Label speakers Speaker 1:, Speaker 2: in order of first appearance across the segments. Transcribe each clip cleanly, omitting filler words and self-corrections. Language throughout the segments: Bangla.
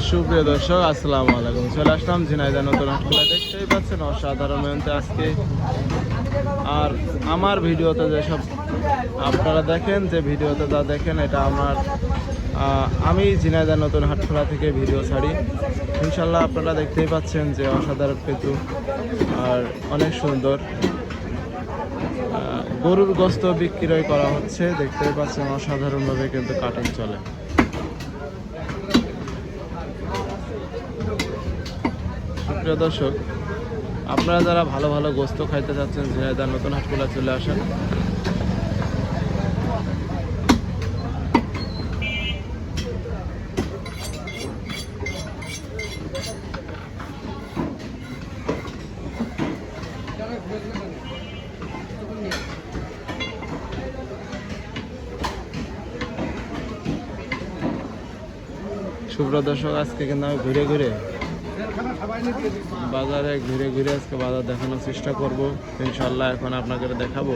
Speaker 1: সুপ্রিয় দর্শক, আসসালামু আলাইকুম। চলে আসলাম ঝিনাইদহ নতুন হাটখোলা। দেখতেই পাচ্ছেন অসাধারণ মেহনতে আজকে। আর আমার ভিডিওতে যেসব আপনারা দেখেন, যে ভিডিওতে যা দেখেন, এটা আমি ঝিনাইদহ নতুন হাটখোলা থেকে ভিডিও ছাড়ি। ইনশাল্লাহ আপনারা দেখতেই পাচ্ছেন যে অসাধারণ কিন্তু আর অনেক সুন্দর গরুর গোস্ত বিক্রয় করা হচ্ছে। দেখতেই পাচ্ছেন অসাধারণভাবে কিন্তু কাটিং চলে। প্রিয় দর্শক, আপনারা যারা ভালো ভালো গোস্ত খাইতে চাচ্ছেন, ঝিনাইদহ নতুন হাটখোলা চলে আসেন। সুপ্রিয় দর্শক, আজকে কিন্তু আমি ঘুরে ঘুরে বাজারে আজকে বাজার দেখানোর চেষ্টা করব ইনশাল্লাহ। এখন আপনাকে দেখাবো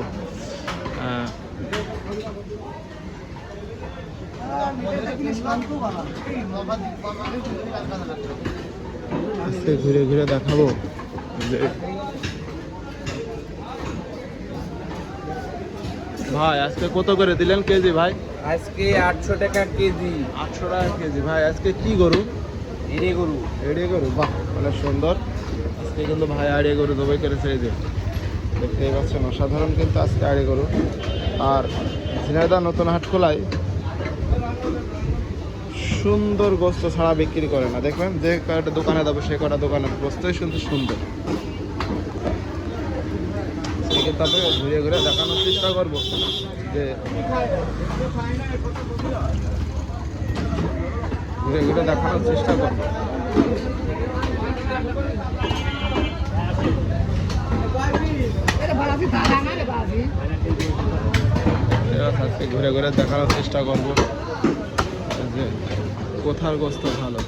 Speaker 1: আজকে ঘুরে দেখাবো যে ভাই আজকে কত করে দিলেন কেজি? ভাই
Speaker 2: আজকে 800 টাকা কেজি।
Speaker 1: 800 টাকা কেজি। ভাই আজকে কি গরু? এড়ে গরু। বাহ, অনেক সুন্দর। আজকে কিন্তু ভাই আড়ে গরু জবাই করেছে। এই যে দেখতেই পাচ্ছেন অসাধারণ কিন্তু আজকে আড়ে গরু। আর ঝিনাইদহ নতুন হাটখোলায় সুন্দর গোস্ত ছাড়া বিক্রি করে না। দেখবেন যে কয়টা দোকানে যাবো সে কটা দোকানের গোস্তই কিন্তু সুন্দর। কিন্তু আপনাকে ঘুরে দেখানোর চেষ্টা করবো যে ঘুরে দেখানোর চেষ্টা করবো। আজকে ঘুরে দেখানোর চেষ্টা করবো যে কোথার গোস্ত ভালো।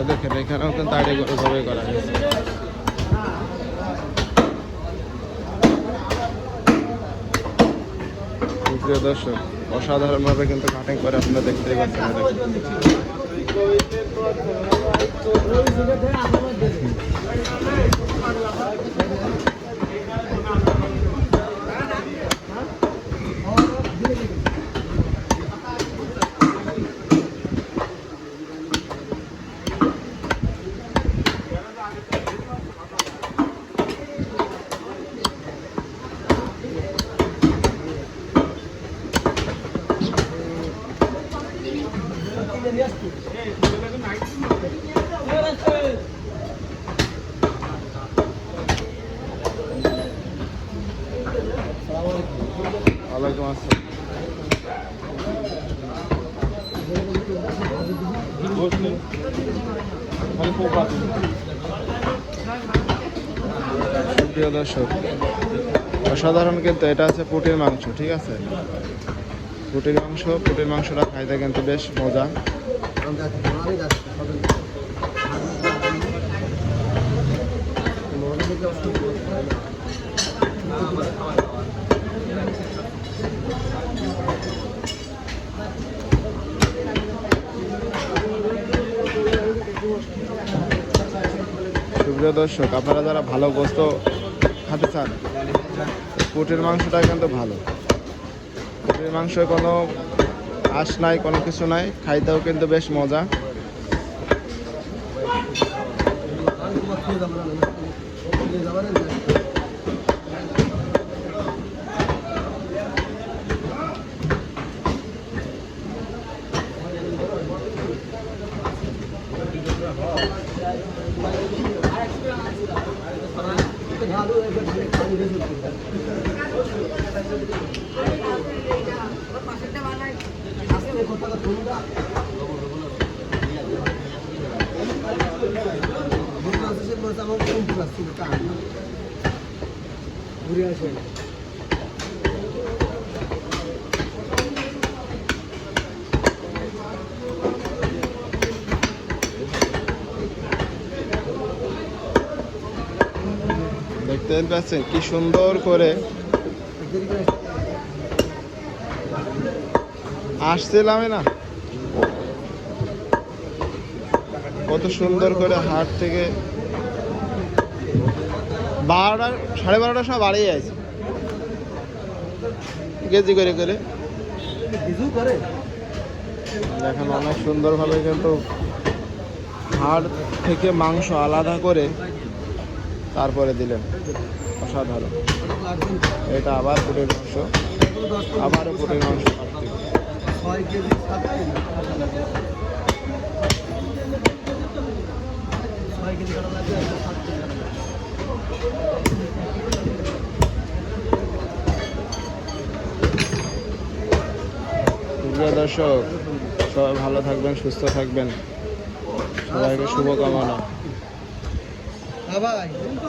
Speaker 1: দেখেন এখানেও কিন্তু আড়ে গরু জবাই করা গেছে। প্রিয় দর্শক, অসাধারণভাবে কিন্তু কাটিং করে আপনারা দেখতেই পাচ্ছেন। ওয়ালাইকুম আসসালাম। প্রিয় দর্শক, অসাধারণ কিন্তু এটা আছে পুটির মাংস। ঠিক আছে, পুটির মাংসটা খাইতে কিন্তু বেশ মজা। সুপ্রিয় দর্শক, আপনারা যারা ভালো গোস্ত খেতে চান, পুটির মাংসটা কিন্তু ভালো। পুটির মাংস কোনো আঁশ নাই, কোনো কিছু নাই, খাইতেও কিন্তু বেশ মজা। দেখতে পাচ্ছেন কি সুন্দর করে আসছিলাম না। কত সুন্দর করে হাট থেকে 12টা 12:30টার সময় বাড়িয়ে আছে কেজি করে করে দেখেন অনেক সুন্দরভাবে কিন্তু হাড় থেকে মাংস আলাদা করে তারপরে দিলেন অসাধারণ। এটা আবার পুটের মাংস, আবারও পুটের মাংস কাটতে প্রিয় দর্শক, সবাই ভালো থাকবেন, সুস্থ থাকবেন, সবাইকে শুভকামনা।